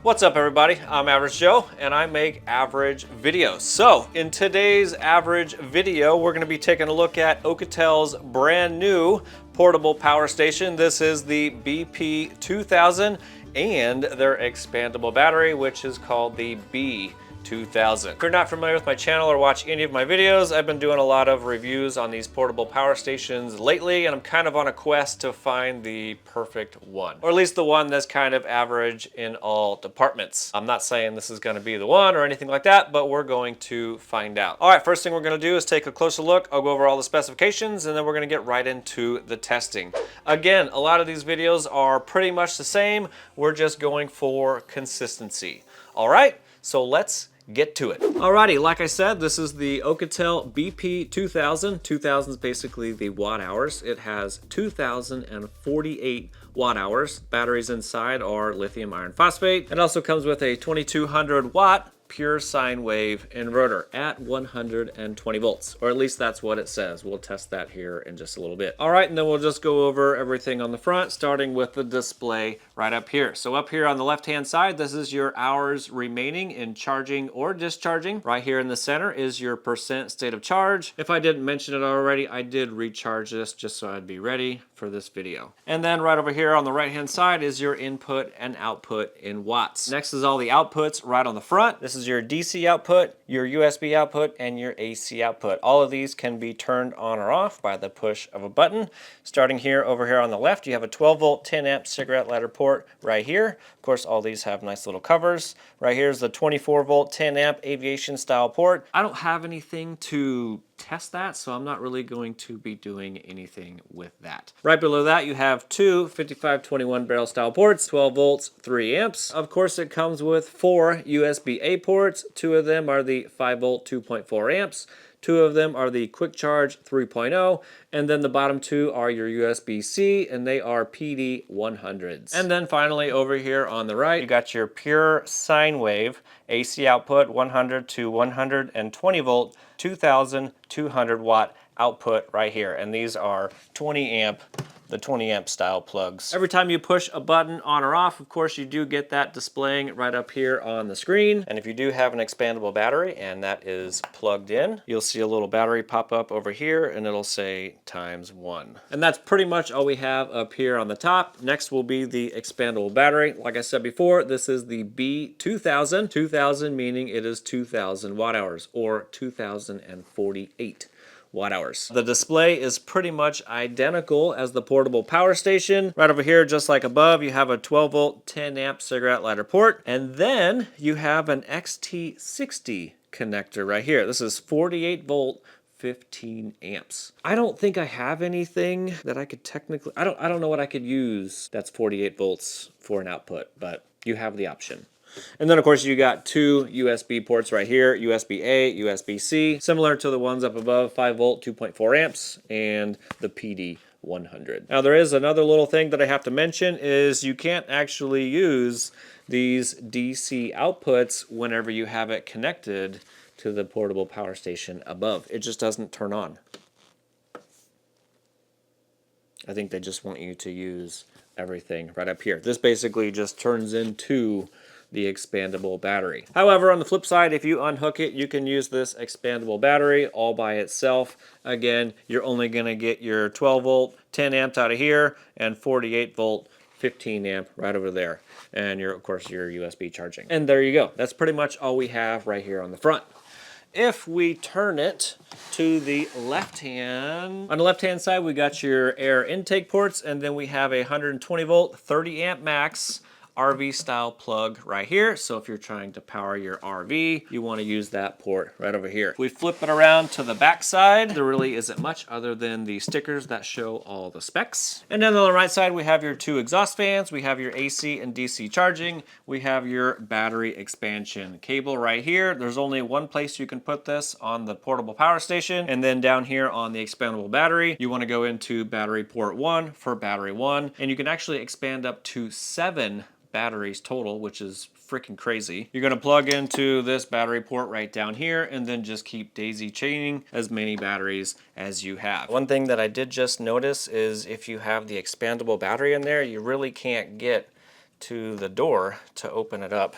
What's up everybody, I'm Average Joe and I make average videos. So in today's average video, we're gonna be taking a look at OUKITEL's brand new portable power station. This is the BP2000 and their expandable battery, which is called the B2000. If you're not familiar with my channel or watch any of my videos, I've been doing a lot of reviews on these portable power stations lately, and I'm kind of on a quest to find the perfect one, or at least the one that's kind of average in all departments. I'm not saying this is going to be the one or anything like that, but we're going to find out. All right, first thing we're going to do is take a closer look. I'll go over all the specifications and then we're going to get right into the testing. Again, a lot of these videos are pretty much the same. We're just going for consistency. All right, so let's get to it. Alrighty, like I said, this is the OUKITEL BP2000. 2000 is basically the watt hours. It has 2048 watt hours. Batteries inside are lithium iron phosphate. It also comes with a 2200 watt pure sine wave inverter at 120 volts, or at least that's what it says. We'll test that here in just a little bit. All right, and then we'll just go over everything on the front, starting with the display right up here. So up here on the left-hand side, this is your hours remaining in charging or discharging. Right here in the center is your percent state of charge. If I didn't mention it already, I did recharge this just so I'd be ready for this video. And then right over here on the right-hand side is your input and output in watts. Next is all the outputs right on the front. This is your DC output, your USB output, and your AC output. All of these can be turned on or off by the push of a button. Starting here, over here on the left, you have a 12 volt, 10 amp cigarette lighter port right here. Of course, all these have nice little covers. Right here is the 24 volt, 10 amp aviation style port. I don't have anything to test that, so I'm not really going to be doing anything with that. Right below that, you have two 5521 barrel style ports, 12 volts, 3 amps. Of course, it comes with 4 USB-A ports. 2 of them are the 5 volt, 2.4 amps. 2 of them are the Quick Charge 3.0, and then the bottom 2 are your USB-C, and they are PD 100s. And then finally over here on the right, you got your pure sine wave AC output, 100 to 120 volt, 2200 watt output right here. And these are 20 amp, the 20 amp style plugs. Every time you push a button on or off, of course, you do get that displaying right up here on the screen. And if you do have an expandable battery and that is plugged in, you'll see a little battery pop up over here and it'll say ×1. And that's pretty much all we have up here on the top. Next will be the expandable battery. Like I said before, this is the B2000. 2000 meaning it is 2000 watt hours or 2048 watt hours. The display is pretty much identical as the portable power station. Right over here, just like above, you have a 12 volt, 10 amp cigarette lighter port, and then you have an XT60 connector right here. This is 48 volt, 15 amps. I don't think I have anything that I could technically, I don't know what I could use that's 48 volts for an output, but you have the option. And then of course you got 2 USB ports right here, USB-A, USB-C, similar to the ones up above, 5 volt, 2.4 amps, and the PD 100. Now there is another little thing that I have to mention is you can't actually use these DC outputs whenever you have it connected to the portable power station above. It just doesn't turn on. I think they just want you to use everything right up here. This basically just turns into the expandable battery. However, on the flip side, if you unhook it, you can use this expandable battery all by itself. Again, you're only gonna get your 12 volt, 10 amps out of here, and 48 volt, 15 amp right over there. And of course, your USB charging. And there you go. That's pretty much all we have right here on the front. If we turn it to the left hand, on the left hand side, we got your air intake ports, and then we have a 120 volt, 30 amp max RV style plug right here. So if you're trying to power your RV, you want to use that port right over here. If we flip it around to the back side, there really isn't much other than the stickers that show all the specs. And then on the right side, we have your 2 exhaust fans, we have your AC and DC charging, we have your battery expansion cable right here. There's only one place you can put this on the portable power station, and then down here on the expandable battery, you want to go into battery port 1 for battery 1, and you can actually expand up to 7 batteries total, which is freaking crazy. You're gonna plug into this battery port right down here and then just keep daisy chaining as many batteries as you have. One thing that I did just notice is if you have the expandable battery in there, you really can't get to the door to open it up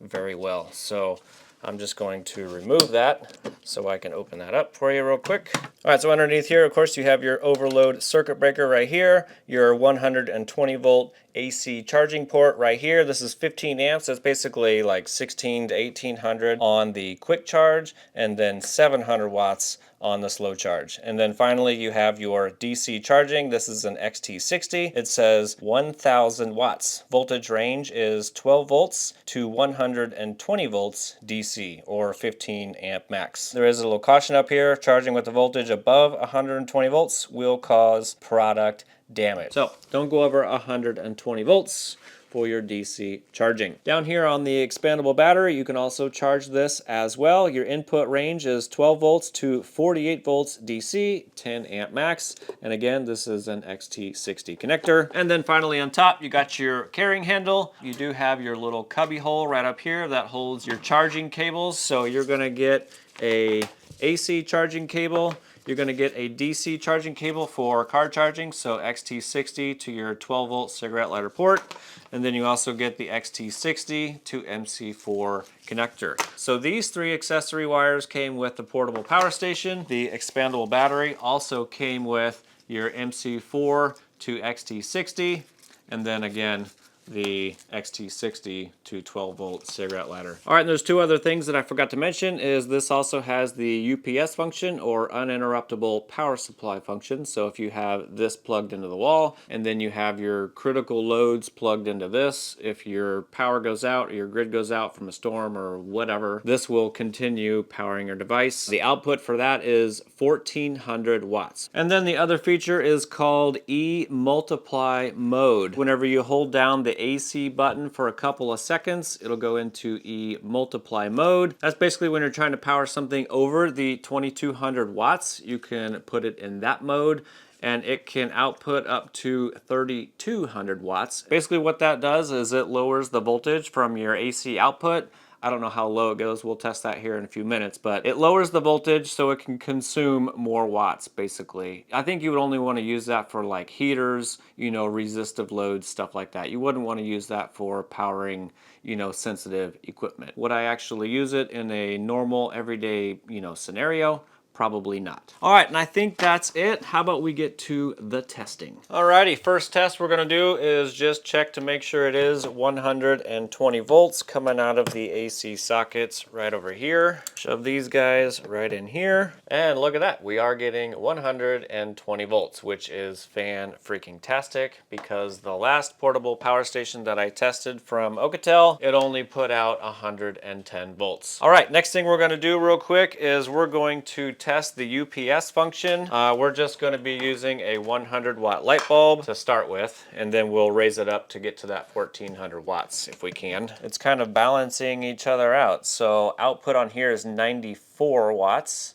very well. So I'm just going to remove that so I can open that up for you real quick. All right, so underneath here, of course, you have your overload circuit breaker right here, your 120 volt AC charging port right here. This is 15 amps. That's basically like 16 to 1800 on the quick charge, and then 700 watts on the slow charge. And then finally you have your DC charging. This is an XT60. It says 1000 watts. Voltage range is 12 volts to 120 volts DC, or 15 amp max. There is a little caution up here. Charging with the voltage above 120 volts will cause product damage. So don't go over 120 volts for your DC charging. Down here on the expandable battery, you can also charge this as well. Your input range is 12 volts to 48 volts DC, 10 amp max. And again, this is an XT60 connector. And then finally on top, you got your carrying handle. You do have your little cubby hole right up here that holds your charging cables. So you're gonna get a AC charging cable. You're going to get a DC charging cable for car charging, so XT60 to your 12 volt cigarette lighter port. And then you also get the XT60 to MC4 connector. So these three accessory wires came with the portable power station. The expandable battery also came with your MC4 to XT60. And then again, the XT60 to 12 volt cigarette lighter. All right, and there's two other things that I forgot to mention is this also has the UPS function, or uninterruptible power supply function. So if you have this plugged into the wall and then you have your critical loads plugged into this, if your power goes out or your grid goes out from a storm or whatever, this will continue powering your device. The output for that is 1400 watts. And then the other feature is called E-multiply mode. Whenever you hold down the AC button for a couple of seconds, it'll go into E-multiply mode. That's basically when you're trying to power something over the 2200 watts, you can put it in that mode, and it can output up to 3200 watts. Basically what that does is it lowers the voltage from your AC output. I don't know how low it goes. We'll test that here in a few minutes, but it lowers the voltage so it can consume more watts, basically. I think you would only want to use that for like heaters, you know, resistive loads, stuff like that. You wouldn't want to use that for powering, you know, sensitive equipment. Would I actually use it in a normal, everyday, you know, scenario? Probably not. All right, and I think that's it. How about we get to the testing? Alrighty, first test we're gonna do is just check to make sure it is 120 volts coming out of the AC sockets right over here. Shove these guys right in here. And look at that, we are getting 120 volts, which is fan-freaking-tastic, because the last portable power station that I tested from OUKITEL, it only put out 110 volts. All right, next thing we're gonna do real quick is we're going to test the UPS function. We're just going to be using a 100 watt light bulb to start with, and then we'll raise it up to get to that 1400 watts if we can. It's kind of balancing each other out. So output on here is 94 watts,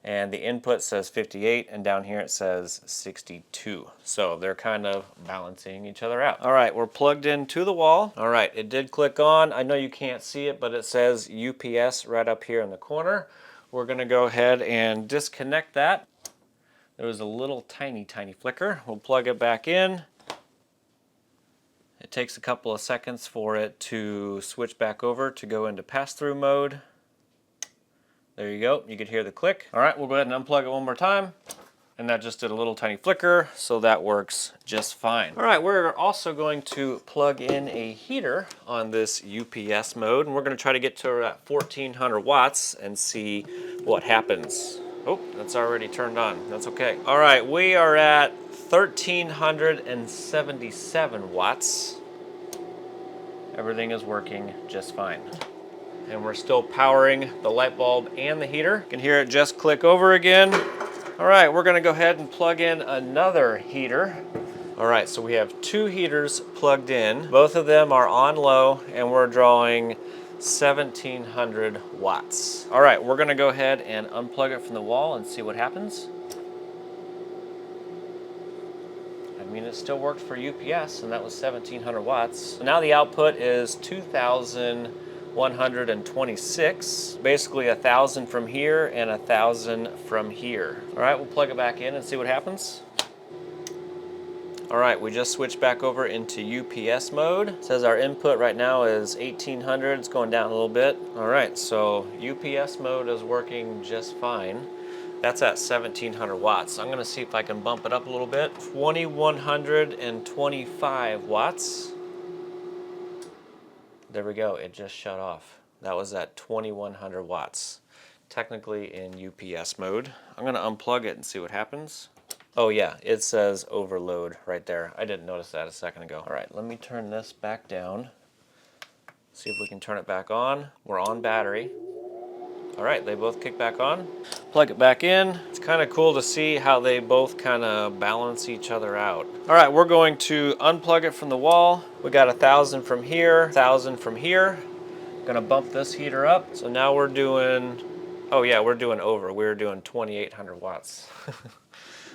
and the input says 58, and down here it says 62. So they're kind of balancing each other out. All right, we're plugged into the wall. All right, it did click on. I know you can't see it, but it says UPS right up here in the corner. We're going to go ahead and disconnect that. There was a little tiny flicker. We'll plug it back in. It takes a couple of seconds for it to switch back over to go into pass-through mode. There you go. You could hear the click. All right, we'll go ahead and unplug it one more time. And that just did a little tiny flicker, so that works just fine. All right, we're also going to plug in a heater on this UPS mode, and we're going to try to get to that 1400 watts and see what happens. Oh, that's already turned on. That's okay. All right, we are at 1377 watts. Everything is working just fine. And we're still powering the light bulb and the heater. You can hear it just click over again. All right, we're gonna go ahead and plug in another heater. All right, so we have two heaters plugged in. Both of them are on low, and we're drawing 1700 watts. All right, we're gonna go ahead and unplug it from the wall and see what happens. I mean, it still worked for UPS, and that was 1700 watts. So now the output is 2126, basically 1000 from here and 1000 from here. All right, we'll plug it back in and see what happens. All right, we just switched back over into UPS mode. It says our input right now is 1800, it's going down a little bit. All right, so UPS mode is working just fine. That's at 1700 watts. I'm gonna see if I can bump it up a little bit. 2125 watts. There we go, it just shut off. That was at 2100 watts. Technically in UPS mode. I'm gonna unplug it and see what happens. Oh yeah, it says overload right there. I didn't notice that a second ago. All right, let me turn this back down. See if we can turn it back on. We're on battery. All right, they both kick back on. Plug it back in. It's kind of cool to see how they both kind of balance each other out. All right, we're going to unplug it from the wall. We got 1000 from here, 1000 from here. Gonna bump this heater up. So now we're doing, oh yeah, we're doing over. We're doing 2800 watts.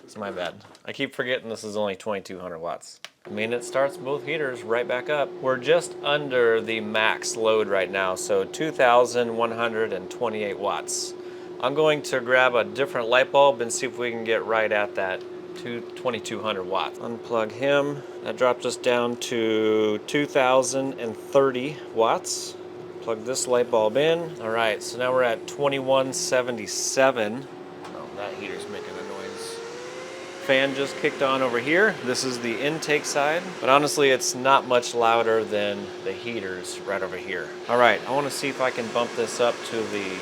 It's my bad. I keep forgetting this is only 2200 watts. I mean, it starts both heaters right back up. We're just under the max load right now, so 2128 watts. I'm going to grab a different light bulb and see if we can get right at that 2200 watts. Unplug him. That dropped us down to 2030 watts. Plug this light bulb in. All right, so now we're at 2177. Oh, that heater's making a noise. Fan just kicked on over here. This is the intake side, but honestly it's not much louder than the heaters right over here. All right, I want to see if I can bump this up to the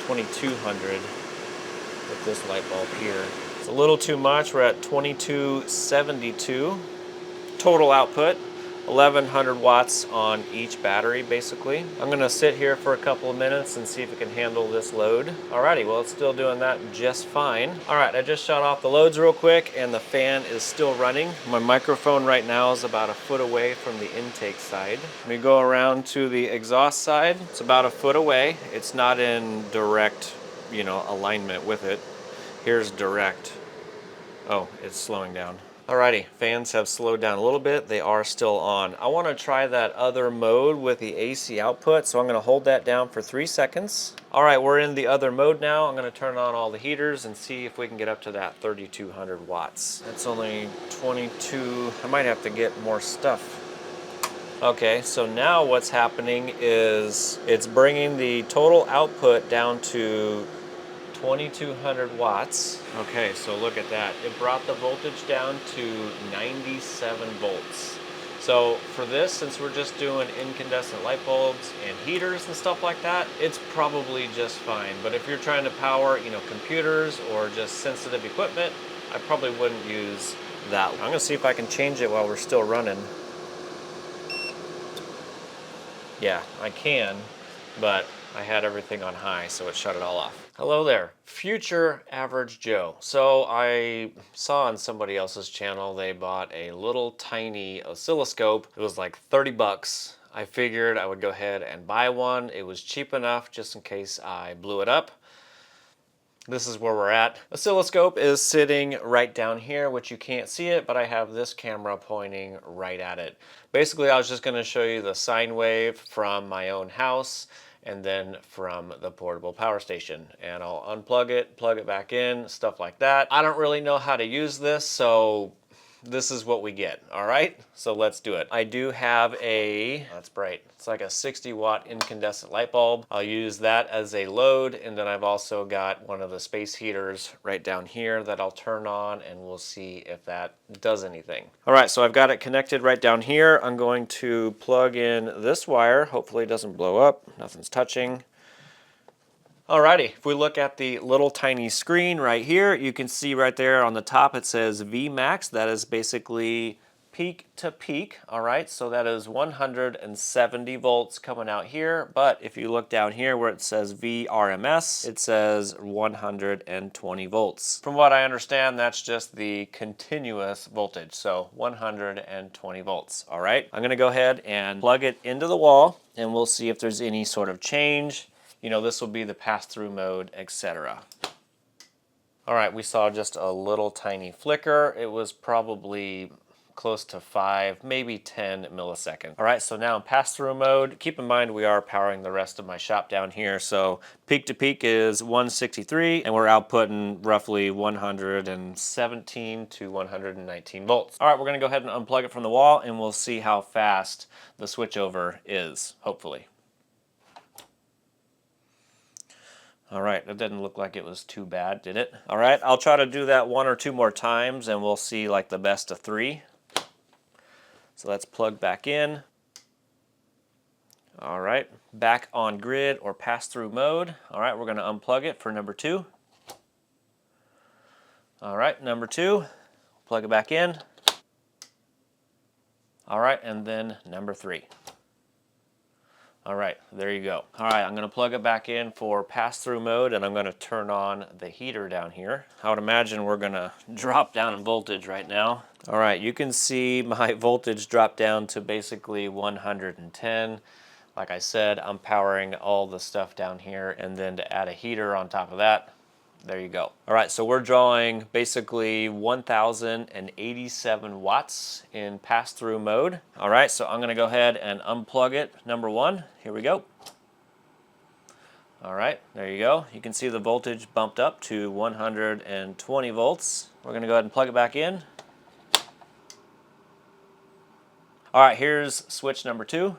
2200 with this light bulb here. It's a little too much. We're at 2272 total output. 1100 watts on each battery basically. I'm gonna sit here for a couple of minutes and see if it can handle this load. Alrighty, well it's still doing that just fine. Alright, I just shut off the loads real quick and the fan is still running. My microphone right now is about a foot away from the intake side. Let me go around to the exhaust side. It's about a foot away. It's not in direct, alignment with it. Here's direct. Oh, it's slowing down. Alrighty, fans have slowed down a little bit. They are still on. I want to try that other mode with the AC output, so I'm going to hold that down for 3 seconds. Alright, we're in the other mode now. I'm going to turn on all the heaters and see if we can get up to that 3200 watts. That's only 22. I might have to get more stuff. Okay, so now what's happening is it's bringing the total output down to 2200 watts. Okay, so look at that. It brought the voltage down to 97 volts. So for this, since we're just doing incandescent light bulbs and heaters and stuff like that, it's probably just fine. But if you're trying to power, computers or just sensitive equipment, I probably wouldn't use that. I'm gonna see if I can change it while we're still running. Yeah, I can, but I had everything on high, so it shut it all off. Hello there, future average Joe. So I saw on somebody else's channel, they bought a little tiny oscilloscope. It was like 30 bucks. I figured I would go ahead and buy one. It was cheap enough just in case I blew it up. This is where we're at. Oscilloscope is sitting right down here, which you can't see it, but I have this camera pointing right at it. Basically, I was just gonna show you the sine wave from my own house and then from the portable power station. And I'll unplug it, plug it back in, stuff like that. I don't really know how to use this, so this is what we get, all right? So let's do it. I do have that's bright. It's like a 60 watt incandescent light bulb. I'll use that as a load, and then I've also got one of the space heaters right down here that I'll turn on, and we'll see if that does anything. All right, so I've got it connected right down here. I'm going to plug in this wire. Hopefully it doesn't blow up. Nothing's touching. Alrighty, if we look at the little tiny screen right here, you can see right there on the top it says Vmax. That is basically peak to peak, alright? So that is 170 volts coming out here, but if you look down here where it says VRMS, it says 120 volts. From what I understand, that's just the continuous voltage, so 120 volts, alright? I'm gonna go ahead and plug it into the wall, and we'll see if there's any sort of change. This will be the pass-through mode, etc. All right, we saw just a little tiny flicker. It was probably close to 5, maybe 10 milliseconds. All right, so now in pass-through mode, keep in mind we are powering the rest of my shop down here. So peak to peak is 163, and we're outputting roughly 117 to 119 volts. All right, we're gonna go ahead and unplug it from the wall, and we'll see how fast the switchover is, hopefully. All right, that didn't look like it was too bad, did it? All right, I'll try to do that 1 or 2 more times, and we'll see like the best of 3. So let's plug back in. All right, back on grid or pass-through mode. All right, we're gonna unplug it for number 2. All right, number 2, plug it back in. All right, and then number 3. All right, there you go. All right, I'm gonna plug it back in for pass-through mode, and I'm gonna turn on the heater down here. I would imagine we're gonna drop down in voltage right now. All right, you can see my voltage drop down to basically 110. Like I said, I'm powering all the stuff down here, and then to add a heater on top of that, there you go. All right, so we're drawing basically 1,087 watts in pass-through mode. All right, so I'm gonna go ahead and unplug it, number 1. Here we go. All right, there you go. You can see the voltage bumped up to 120 volts. We're gonna go ahead and plug it back in. All right, here's switch number 2.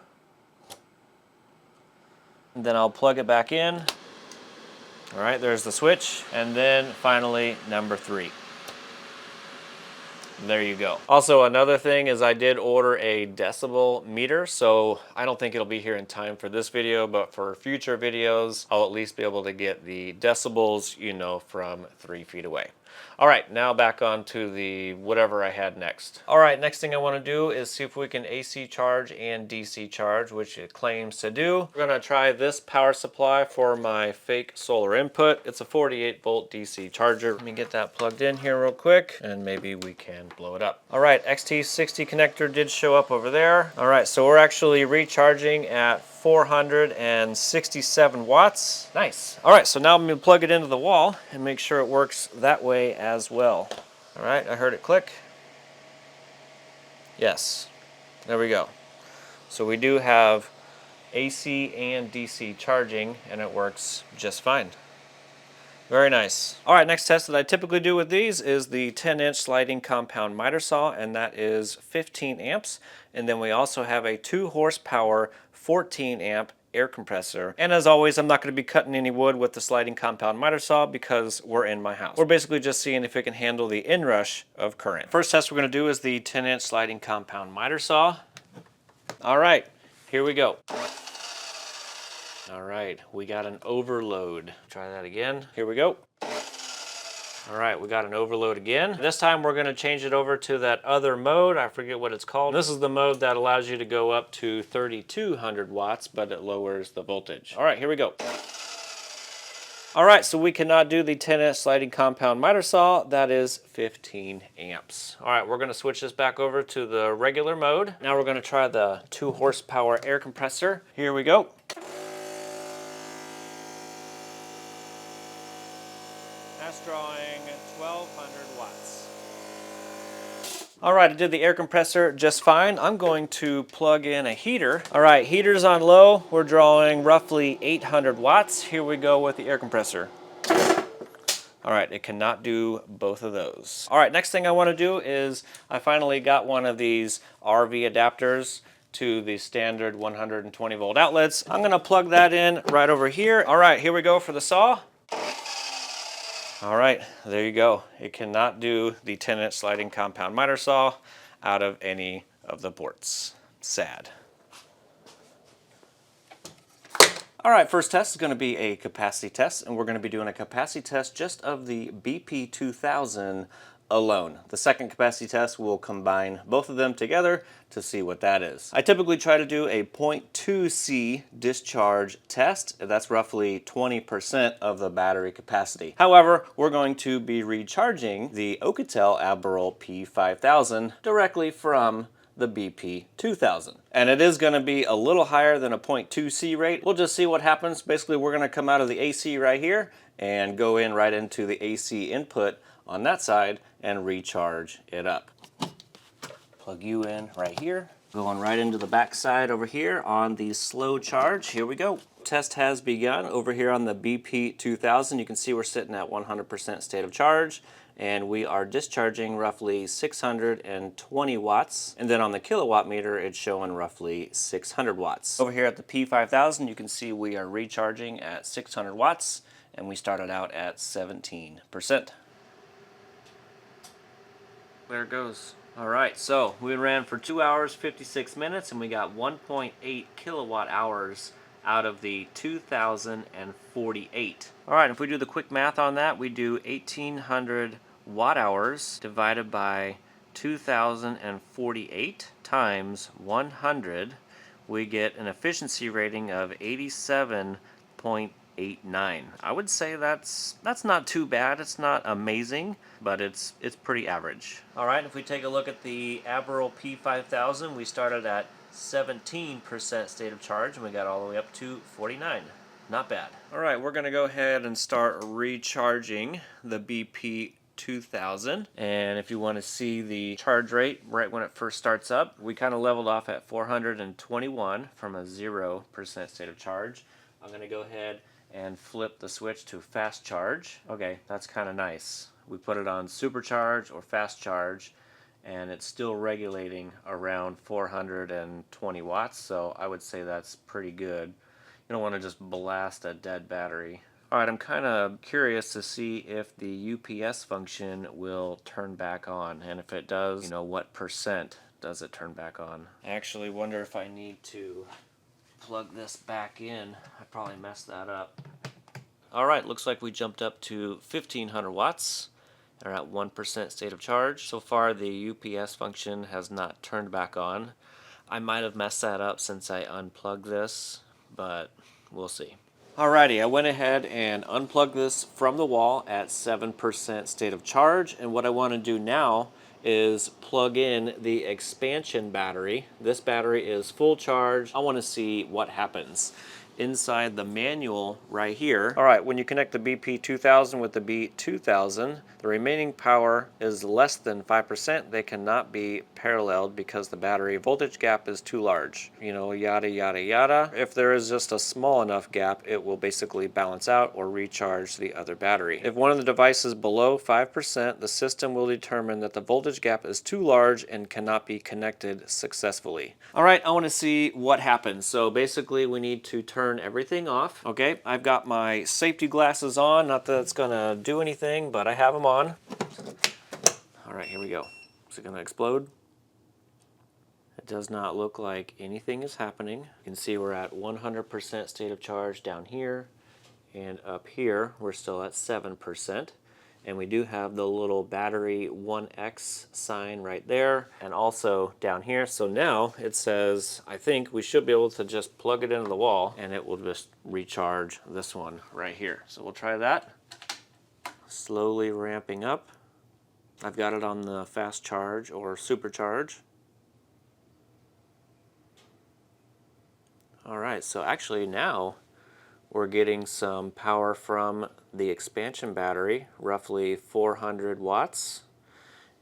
And then I'll plug it back in. All right, there's the switch, and then finally number 3. There you go. Also, another thing is I did order a decibel meter, so I don't think it'll be here in time for this video, but for future videos, I'll at least be able to get the decibels, you know, from 3 feet away. All right, now back on to the whatever I had next. All right, next thing I want to do is see if we can AC charge and DC charge, which it claims to do. We're gonna try this power supply for my fake solar input. It's a 48 volt DC charger. Let me get that plugged in here real quick, and maybe we can blow it up. All right, XT60 connector did show up over there. All right, so we're actually recharging at 467 watts. Nice. All right, so now I'm gonna plug it into the wall and make sure it works that way as well. All right, I heard it click. Yes, there we go. So we do have AC and DC charging, and it works just fine. Very nice. All right, next test that I typically do with these is the 10-inch sliding compound miter saw, and that is 15 amps. And then we also have a 2 horsepower 14 amp air compressor. And as always, I'm not going to be cutting any wood with the sliding compound miter saw because we're in my house. We're basically just seeing if it can handle the inrush of current. First test we're going to do is the 10-inch sliding compound miter saw. All right, here we go. All right, we got an overload. Try that again. Here we go. All right, we got an overload again. This time we're gonna change it over to that other mode. I forget what it's called. This is the mode that allows you to go up to 3,200 watts, but it lowers the voltage. All right, here we go. All right, so we cannot do the 10-inch sliding compound miter saw. That is 15 amps. All right, we're gonna switch this back over to the regular mode. Now we're gonna try the 2 horsepower air compressor. Here we go. That's drawing 1,200 watts. All right, I did the air compressor just fine. I'm going to plug in a heater. All right, heater's on low. We're drawing roughly 800 watts. Here we go with the air compressor. All right, it cannot do both of those. All right, next thing I want to do is I finally got one of these RV adapters to the standard 120 volt outlets. I'm gonna plug that in right over here. All right, here we go for the saw. All right, there you go. It cannot do the 10-inch sliding compound miter saw out of any of the ports. Sad. All right, first test is going to be a capacity test, and we're going to be doing a capacity test just of the BP2000 alone. The second capacity test will combine both of them together to see what that is. I typically try to do a 0.2 C discharge test. That's roughly 20% of the battery capacity. However, we're going to be recharging the OUKITEL BP2000 directly from the BP2000. And it is going to be a little higher than a 0.2 C rate. We'll just see what happens. Basically, we're going to come out of the AC right here and go in right into the AC input on that side and recharge it up. Plug you in right here. Going right into the back side over here on the slow charge. Here we go. Test has begun over here on the BP2000. You can see we're sitting at 100% state of charge, and we are discharging roughly 620 watts. And then on the kilowatt meter, it's showing roughly 600 watts. Over here at the P5000, you can see we are recharging at 600 watts, and we started out at 17%. There it goes. All right, so we ran for 2 hours, 56 minutes, and we got 1.8 kilowatt hours out of the 2048. All right, if we do the quick math on that, we do 1,800 watt hours divided by 2048 times 100. We get an efficiency rating of 87.89. I would say that's not too bad. It's not amazing, but it's pretty average. All right, if we take a look at the Abril P5000, we started at 17% state of charge, and we got all the way up to 49. Not bad. All right, we're gonna go ahead and start recharging the BP2000. And if you want to see the charge rate right when it first starts up, we kind of leveled off at 421 from a 0% state of charge. I'm gonna go ahead and flip the switch to fast charge. Okay, that's kind of nice. We put it on supercharge or fast charge, and it's still regulating around 420 watts, so I would say that's pretty good. You don't want to just blast a dead battery. All right, I'm kind of curious to see if the UPS function will turn back on, and if it does, you know, what percent does it turn back on? I actually wonder if I need to plug this back in. I probably messed that up. All right, looks like we jumped up to 1,500 watts. Are at 1% state of charge. So far, the UPS function has not turned back on. I might have messed that up since I unplugged this, but we'll see. Alrighty, I went ahead and unplugged this from the wall at 7% state of charge, and what I want to do now is plug in the expansion battery. This battery is full charge. I want to see what happens inside the manual right here. All right, when you connect the BP2000 with the B2000, the remaining power is less than 5%. They cannot be paralleled because the battery voltage gap is too large. You know, yada, yada, yada. If there is just a small enough gap, it will basically balance out or recharge the other battery. If one of the devices is below 5%, the system will determine that the voltage gap is too large and cannot be connected successfully. All right, I want to see what happens. So basically we need to turn everything off. Okay, I've got my safety glasses on. Not that it's gonna do anything, but I have them on. All right, here we go. Is it gonna explode? It does not look like anything is happening. You can see we're at 100% state of charge down here, and up here we're still at 7%. And we do have the little battery 1X sign right there, and also down here. So now it says, I think we should be able to just plug it into the wall and it will just recharge this one right here. So we'll try that. Slowly ramping up. I've got it on the fast charge or supercharge. All right, so actually now we're getting some power from the expansion battery, roughly 400 watts.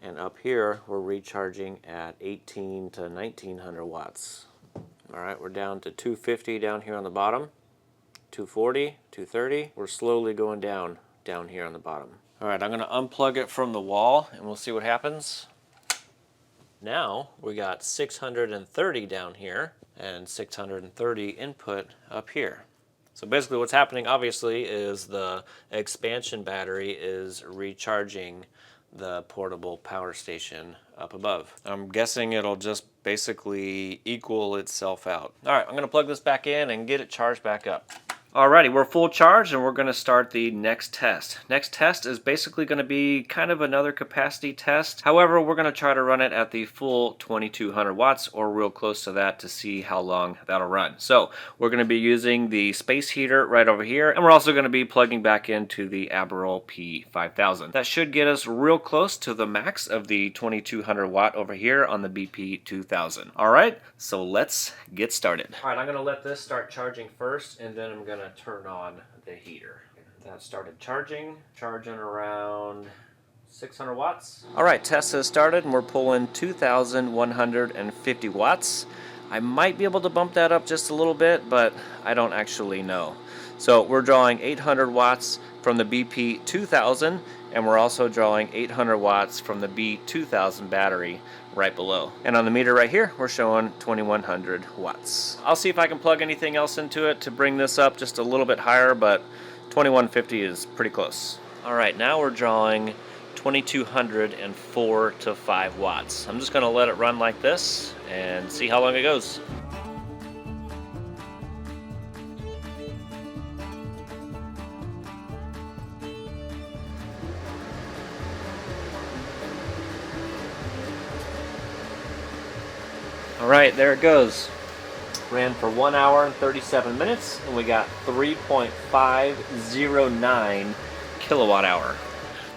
And up here, we're recharging at 18 to 1900 watts. All right, we're down to 250 down here on the bottom, 240, 230. We're slowly going down here on the bottom. All right, I'm gonna unplug it from the wall and we'll see what happens. Now we got 630 down here and 630 input up here. So basically what's happening obviously is the expansion battery is recharging the portable power station up above. I'm guessing it'll just basically equal itself out. All right, I'm gonna plug this back in and get it charged back up. Alrighty, we're full charge and we're going to start the next test. Next test is basically going to be kind of another capacity test. However, we're going to try to run it at the full 2200 watts or real close to that to see how long that'll run. So we're going to be using the space heater right over here, and we're also going to be plugging back into the Abril P5000. That should get us real close to the max of the 2200 watt over here on the BP2000. Alright, so let's get started. Alright, I'm going to let this start charging first, and then I'm going to turn on the heater. That started charging around 600 watts. All right, test has started and we're pulling 2,150 watts. I might be able to bump that up just a little bit, but I don't actually know. So we're drawing 800 watts from the BP2000, and we're also drawing 800 watts from the B2000 battery right below. And on the meter right here, we're showing 2,100 watts. I'll see if I can plug anything else into it to bring this up just a little bit higher, but 2,150 is pretty close. All right, now we're drawing 2,204 to 5 watts. I'm just gonna let it run like this and see how long it goes. All right, there it goes. Ran for 1 hour and 37 minutes, and we got 3.509 kilowatt hour.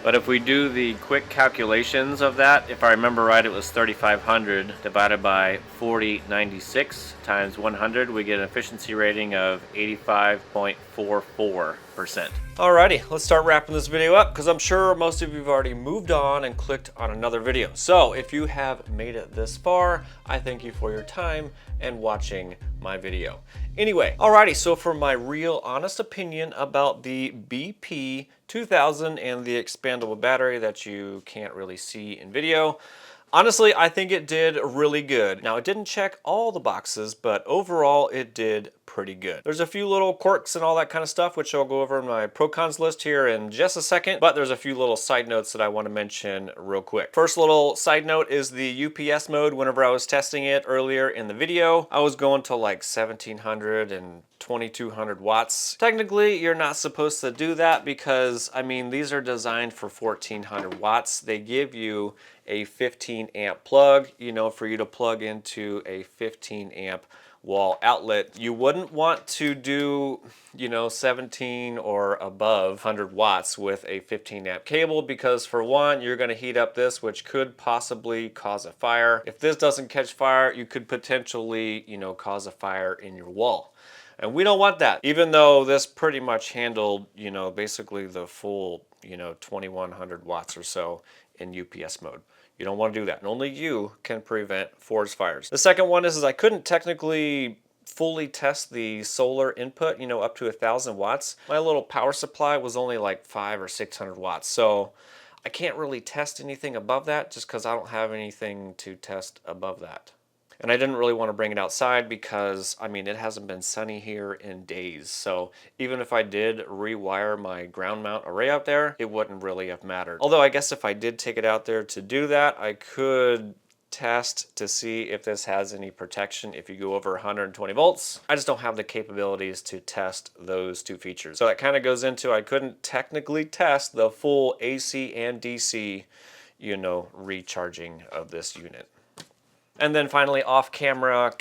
But if we do the quick calculations of that, if I remember right, it was 3,500 divided by 4096 times 100, we get an efficiency rating of 85.44%. Alrighty, let's start wrapping this video up because I'm sure most of you have already moved on and clicked on another video. So if you have made it this far, I thank you for your time and watching my video. Anyway, alrighty, so for my real honest opinion about the BP2000 and the expandable battery that you can't really see in video, honestly, I think it did really good. Now, it didn't check all the boxes, but overall, it did pretty good. There's a few little quirks and all that kind of stuff, which I'll go over in my pro-cons list here in just a second, but there's a few little side notes that I want to mention real quick. First little side note is the UPS mode. Whenever I was testing it earlier in the video, I was going to like 1,700 and 2,200 watts. Technically, you're not supposed to do that because, I mean, these are designed for 1,400 watts. They give you a 15 amp plug, you know, for you to plug into a 15 amp wall outlet. You wouldn't want to do, you know, 17 or above 100 watts with a 15 amp cable because for one, you're going to heat up this, which could possibly cause a fire. If this doesn't catch fire, you could potentially, you know, cause a fire in your wall. And we don't want that, even though this pretty much handled, you know, basically the full, you know, 2,100 watts or so in UPS mode. You don't want to do that. And only you can prevent forest fires. The second one is I couldn't technically fully test the solar input, you know, up to 1,000 watts. My little power supply was only like 500 or 600 watts. So I can't really test anything above that just because I don't have anything to test above that. And I didn't really want to bring it outside because, I mean, it hasn't been sunny here in days. So even if I did rewire my ground mount array out there, it wouldn't really have mattered. Although I guess if I did take it out there to do that, I could test to see if this has any protection if you go over 120 volts. I just don't have the capabilities to test those two features. So that kind of goes into I couldn't technically test the full AC and DC, you know, recharging of this unit. And then finally off camera,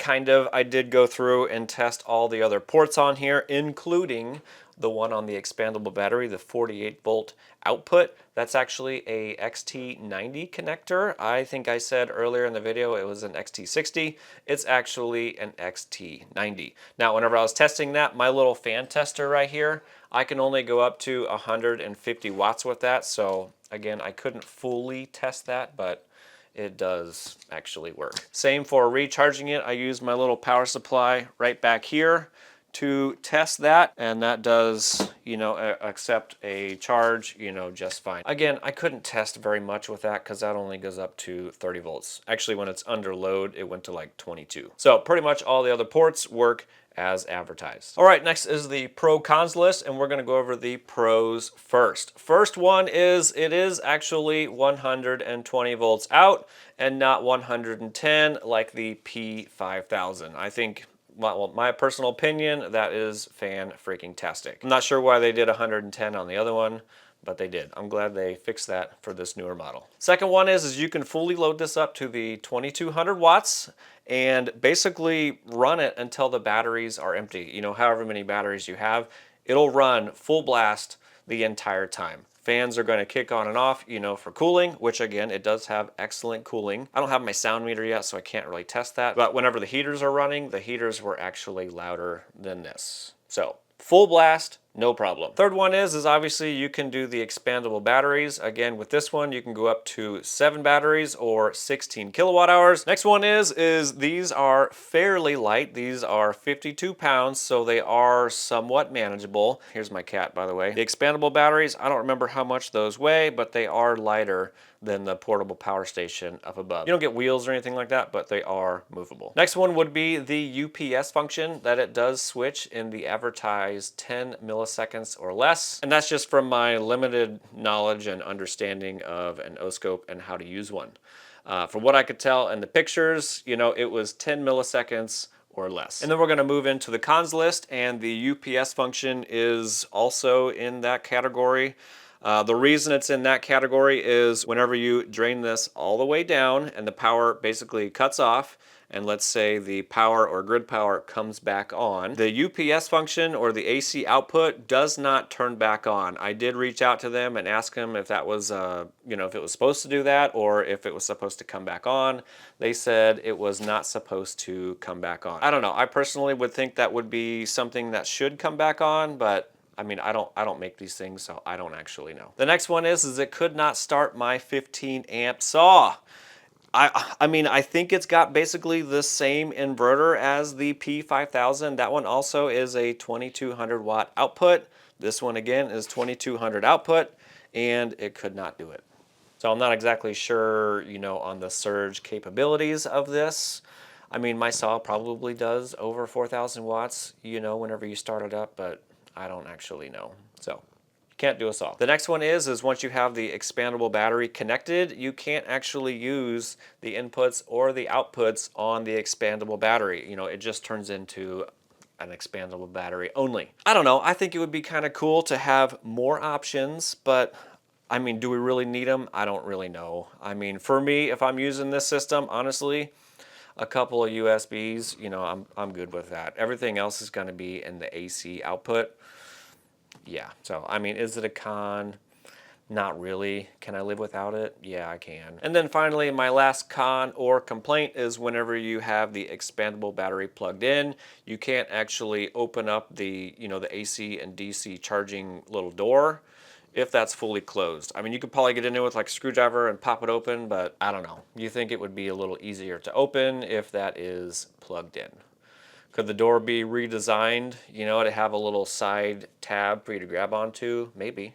I did go through and test all the other ports on here, including the one on the expandable battery, the 48 volt output. That's actually a XT90 connector. I think I said earlier in the video it was an XT60. It's actually an XT90. Now, whenever I was testing that, my little fan tester right here, I can only go up to 150 watts with that. So again, I couldn't fully test that, but it does actually work. Same for recharging it. I use my little power supply right back here to test that, and that does, you know, accept a charge, you know, just fine. Again, I couldn't test very much with that because that only goes up to 30 volts. Actually, when it's under load, it went to like 22. So pretty much all the other ports work as advertised. All right, next is the pro-cons list, and we're gonna go over the pros first. First one is it is actually 120 volts out and not 110 like the P5000. I think, well, my personal opinion, that is fan-freaking-tastic. I'm not sure why they did 110 on the other one, but they did. I'm glad they fixed that for this newer model. Second one is you can fully load this up to the 2,200 watts and basically run it until the batteries are empty. You know, however many batteries you have, it'll run full blast the entire time. Fans are going to kick on and off, you know, for cooling, which again, it does have excellent cooling. I don't have my sound meter yet, so I can't really test that. But whenever the heaters are running, the heaters were actually louder than this. So full blast no problem. Third one is obviously you can do the expandable batteries. Again, with this one, you can go up to 7 batteries or 16 kilowatt hours. Next one is these are fairly light. These are 52 pounds, so they are somewhat manageable. Here's my cat, by the way. The expandable batteries, I don't remember how much those weigh, but they are lighter than the portable power station up above. You don't get wheels or anything like that, but they are movable. Next one would be the UPS function, that it does switch in the advertised 10 milliseconds or less. And that's just from my limited knowledge and understanding of an O-scope and how to use one. From what I could tell in the pictures, you know, it was 10 milliseconds or less. And then we're going to move into the cons list, and the UPS function is also in that category. The reason it's in that category is whenever you drain this all the way down and the power basically cuts off, and let's say the power or grid power comes back on, the UPS function or the AC output does not turn back on. I did reach out to them and ask them if that was, you know, if it was supposed to do that or if it was supposed to come back on. They said it was not supposed to come back on. I don't know. I personally would think that would be something that should come back on, but I mean, I don't make these things, so I don't actually know. The next one is it could not start my 15 amp saw. I mean, I think it's got basically the same inverter as the P5000. That one also is a 2200 watt output. This one again is 2200 output, and it could not do it. So I'm not exactly sure, you know, on the surge capabilities of this. I mean, my saw probably does over 4000 watts, you know, whenever you start it up, but I don't actually know. So you can't do a saw. The next one is once you have the expandable battery connected, you can't actually use the inputs or the outputs on the expandable battery. You know, it just turns into an expandable battery only. I don't know. I think it would be kind of cool to have more options, but I mean, do we really need them? I don't really know. I mean, for me, if I'm using this system, honestly, a couple of USBs, you know, I'm good with that. Everything else is going to be in the AC output. Yeah, so I mean, is it a con? Not really. Can I live without it? Yeah, I can. And then finally, my last con or complaint is whenever you have the expandable battery plugged in, you can't actually open up the, you know, the AC and DC charging little door if that's fully closed. I mean, you could probably get in there with like a screwdriver and pop it open, but I don't know. You think it would be a little easier to open if that is plugged in? Could the door be redesigned, you know, to have a little side tab for you to grab onto? Maybe.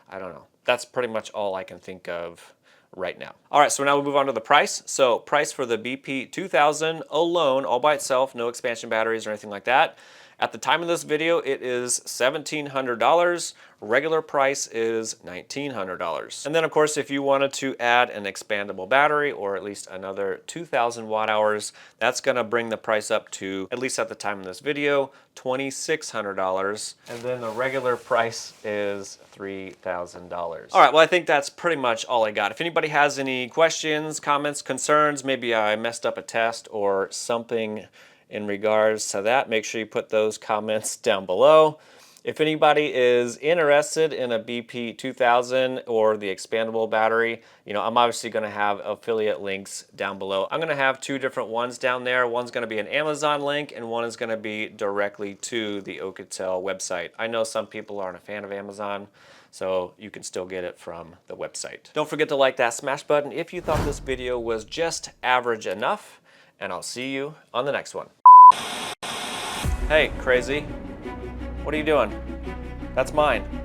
I don't know. That's pretty much all I can think of right now. All right, so now we'll move on to the price. So price for the BP2000 alone, all by itself, no expansion batteries or anything like that. At the time of this video, it is $1,700. Regular price is $1,900. And then of course, if you wanted to add an expandable battery or at least another 2000 watt hours, that's gonna bring the price up to, at least at the time of this video, $2,600. And then the regular price is $3,000. All right, well, I think that's pretty much all I got. If anybody has any questions, comments, concerns, maybe I messed up a test or something in regards to that, make sure you put those comments down below. If anybody is interested in a BP2000 or the expandable battery, you know, I'm obviously going to have affiliate links down below. I'm going to have two different ones down there. One's going to be an Amazon link and one is going to be directly to the OUKITEL website. I know some people aren't a fan of Amazon, so you can still get it from the website. Don't forget to like that smash button if you thought this video was just average enough, and I'll see you on the next one. Hey, crazy. What are you doing? That's mine.